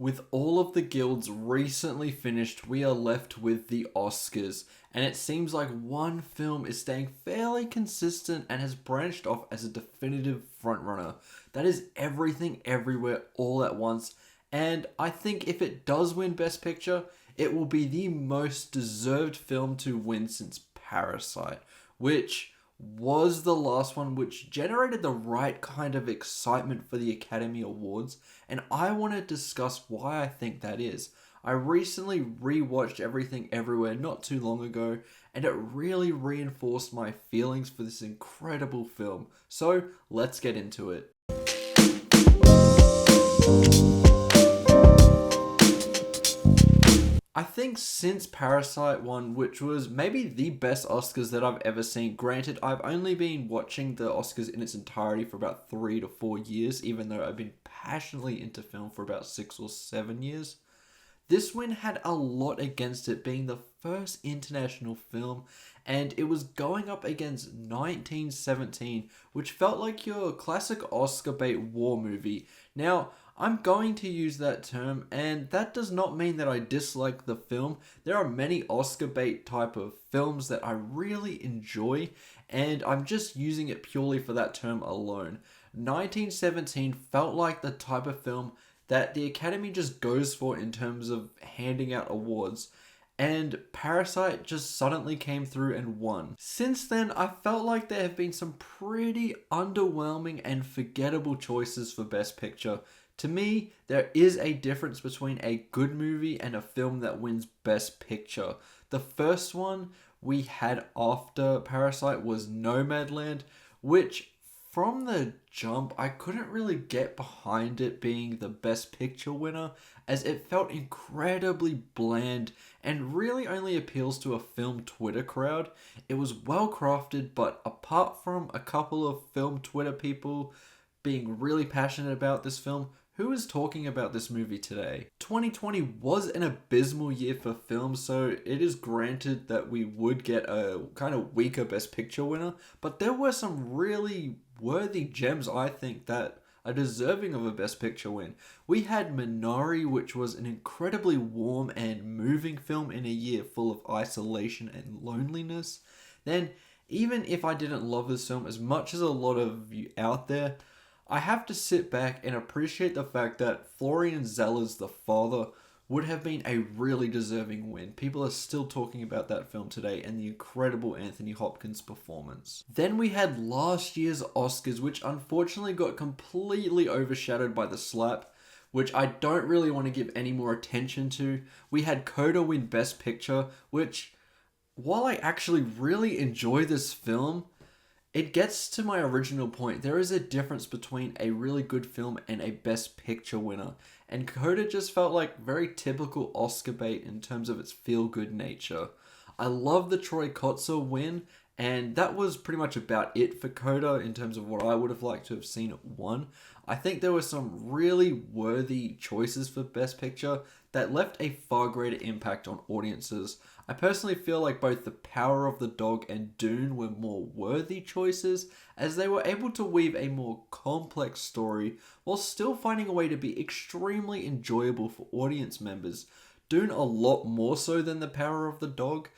With all of the guilds recently finished, we are left with the Oscars, and it seems like one film is staying fairly consistent and has branched off as a definitive frontrunner. That is Everything Everywhere All at Once, and I think if it does win Best Picture, it will be the most deserved film to win since Parasite, which was the last one which generated the right kind of excitement for the Academy Awards, and I want to discuss why I think that is. I recently rewatched Everything Everywhere not too long ago, and it really reinforced my feelings for this incredible film. So, let's get into it. I think since Parasite won, which was maybe the best Oscars that I've ever seen, granted, I've only been watching the Oscars in its entirety for about 3 to 4 years, even though I've been passionately into film for about 6 or 7 years. This win had a lot against it, being the first international film, and it was going up against 1917, which felt like your classic Oscar bait war movie. Now, I'm going to use that term, and that does not mean that I dislike the film. There are many Oscar bait type of films that I really enjoy, and I'm just using it purely for that term alone. 1917 felt like the type of film that the Academy just goes for in terms of handing out awards, and Parasite just suddenly came through and won. Since then, I felt like there have been some pretty underwhelming and forgettable choices for Best Picture. To me, there is a difference between a good movie and a film that wins Best Picture. The first one we had after Parasite was Nomadland, which from the jump, I couldn't really get behind it being the Best Picture winner, as it felt incredibly bland and really only appeals to a film Twitter crowd. It was well crafted, but apart from a couple of film Twitter people being really passionate about this film, who is talking about this movie today? 2020 was an abysmal year for films, so it is granted that we would get a kind of weaker Best Picture winner, but there were some really worthy gems, I think, that are deserving of a Best Picture win. We had Minari, which was an incredibly warm and moving film in a year full of isolation and loneliness. Then, even if I didn't love this film as much as a lot of you out there, I have to sit back and appreciate the fact that Florian Zeller's The Father would have been a really deserving win. People are still talking about that film today and the incredible Anthony Hopkins performance. Then we had last year's Oscars, which unfortunately got completely overshadowed by The Slap, which I don't really want to give any more attention to. We had Coda win Best Picture, which, while I actually really enjoy this film, it gets to my original point. There is a difference between a really good film and a Best Picture winner. And Coda just felt like very typical Oscar bait in terms of its feel-good nature. I love the Troy Kotsur win, and that was pretty much about it for Coda in terms of what I would have liked to have seen it won. I think there were some really worthy choices for Best Picture that left a far greater impact on audiences. I personally feel like both The Power of the Dog and Dune were more worthy choices, as they were able to weave a more complex story while still finding a way to be extremely enjoyable for audience members. Dune a lot more so than The Power of the Dog,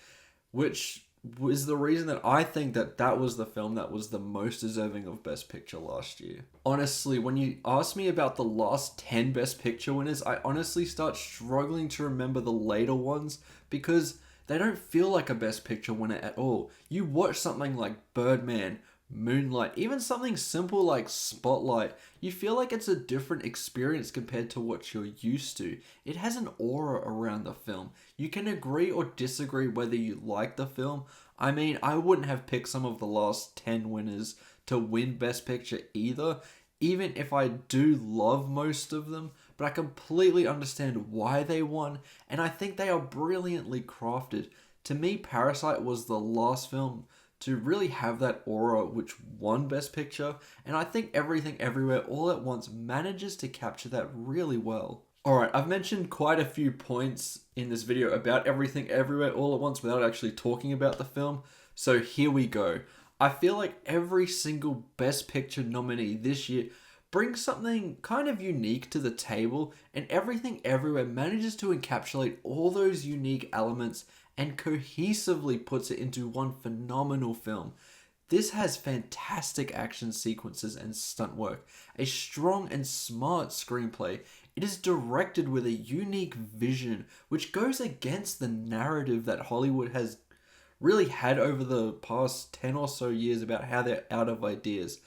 which was the reason that I think that that was the film that was the most deserving of Best Picture last year. Honestly, when you ask me about the last 10 Best Picture winners, I honestly start struggling to remember the later ones because they don't feel like a Best Picture winner at all. You watch something like Birdman, Moonlight, even something simple like Spotlight, you feel like it's a different experience compared to what you're used to. It has an aura around the film. You can agree or disagree whether you like the film. I mean, I wouldn't have picked some of the last 10 winners to win Best Picture either, even if I do love most of them, but I completely understand why they won, and I think they are brilliantly crafted. To me, Parasite was the last film to really have that aura which won Best Picture, and I think Everything Everywhere All at Once manages to capture that really well. Alright, I've mentioned quite a few points in this video about Everything Everywhere All at Once without actually talking about the film, so here we go. I feel like every single Best Picture nominee this year brings something kind of unique to the table, and Everything Everywhere manages to encapsulate all those unique elements and cohesively puts it into one phenomenal film. This has fantastic action sequences and stunt work, a strong and smart screenplay. It is directed with a unique vision which goes against the narrative that Hollywood has really had over the past 10 or so years about how they're out of ideas.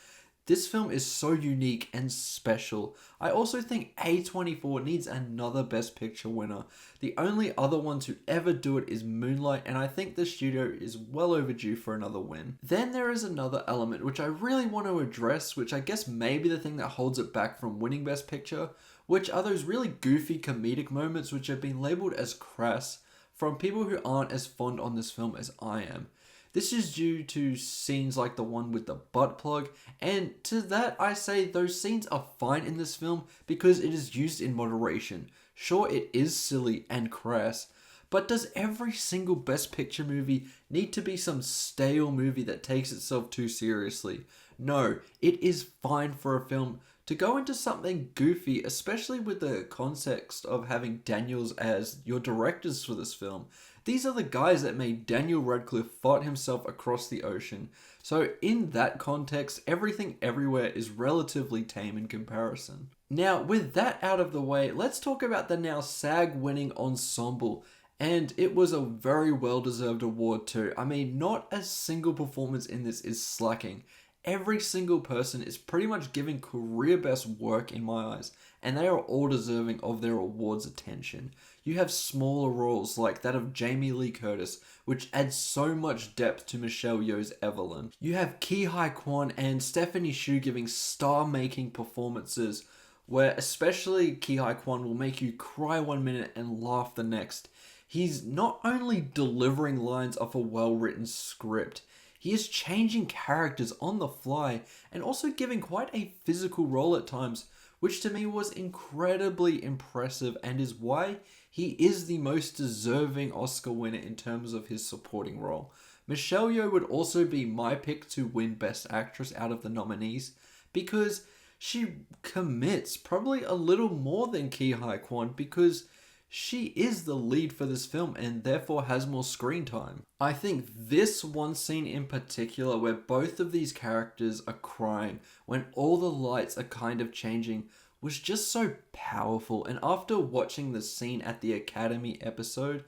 This film is so unique and special. I also think A24 needs another Best Picture winner. The only other one to ever do it is Moonlight, and I think the studio is well overdue for another win. Then there is another element which I really want to address, which I guess may be the thing that holds it back from winning Best Picture, which are those really goofy comedic moments which have been labeled as crass from people who aren't as fond on this film as I am. This is due to scenes like the one with the butt plug, and to that I say those scenes are fine in this film because it is used in moderation. Sure, it is silly and crass, but does every single Best Picture movie need to be some stale movie that takes itself too seriously? No, it is fine for a film to go into something goofy, especially with the context of having Daniels as your directors for this film. These are the guys that made Daniel Radcliffe fight himself across the ocean. So in that context, Everything Everywhere is relatively tame in comparison. Now, with that out of the way, let's talk about the now SAG winning ensemble. And it was a very well-deserved award too. I mean, not a single performance in this is slacking. Every single person is pretty much giving career best work in my eyes, and they are all deserving of their awards attention. You have smaller roles like that of Jamie Lee Curtis, which adds so much depth to Michelle Yeoh's Evelyn. You have Ki Hai Kwan and Stephanie Hsu giving star-making performances, where especially Ki Hai Kwan will make you cry 1 minute and laugh the next. He's not only delivering lines off a well-written script, he is changing characters on the fly and also giving quite a physical role at times, which to me was incredibly impressive and is why he is the most deserving Oscar winner in terms of his supporting role. Michelle Yeoh would also be my pick to win Best Actress out of the nominees because she commits probably a little more than Ki Hai Kwan because she is the lead for this film and therefore has more screen time. I think this one scene in particular where both of these characters are crying when all the lights are kind of changing was just so powerful, and after watching the scene at the Academy episode,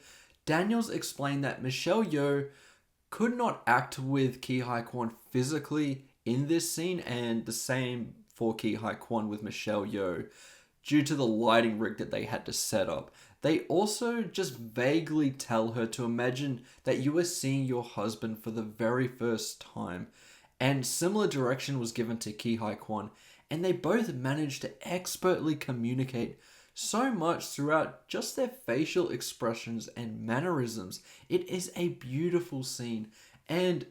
Daniels explained that Michelle Yeoh could not act with Ki Hai Kwan physically in this scene, and the same for Ki Hai Kwan with Michelle Yeoh due to the lighting rig that they had to set up. They also just vaguely tell her to imagine that you are seeing your husband for the very first time. And similar direction was given to Ki Hai Kwan, and they both managed to expertly communicate so much throughout just their facial expressions and mannerisms. It is a beautiful scene, and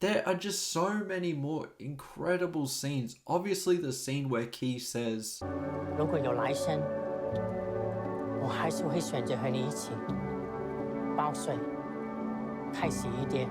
there are just so many more incredible scenes. Obviously, the scene where Ki says, 如果有来生，我还是会选择和你一起报税，开洗衣店。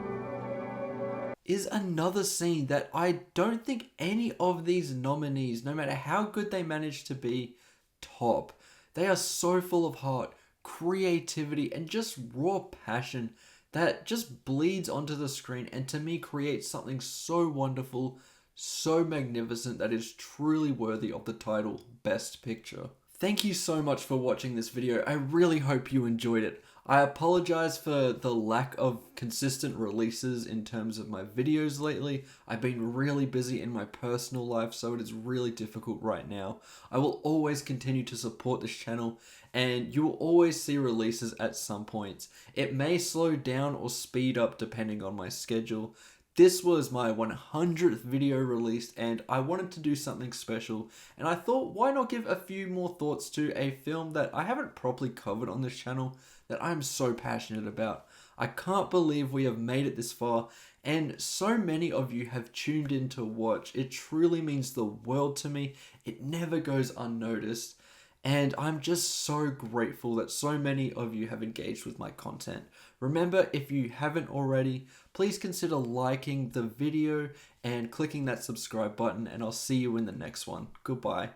is another scene that I don't think any of these nominees, no matter how good they manage to be, top. They are so full of heart, creativity, and just raw passion that just bleeds onto the screen and to me creates something so wonderful, so magnificent that is truly worthy of the title Best Picture. Thank you so much for watching this video. I really hope you enjoyed it. I apologize for the lack of consistent releases in terms of my videos lately. I've been really busy in my personal life, so it is really difficult right now. I will always continue to support this channel, and you will always see releases at some points. It may slow down or speed up depending on my schedule. This was my 100th video released, and I wanted to do something special, and I thought why not give a few more thoughts to a film that I haven't properly covered on this channel that I'm so passionate about. I can't believe we have made it this far, and so many of you have tuned in to watch. It truly means the world to me. It never goes unnoticed. And I'm just so grateful that so many of you have engaged with my content. Remember, if you haven't already, please consider liking the video and clicking that subscribe button, and I'll see you in the next one. Goodbye.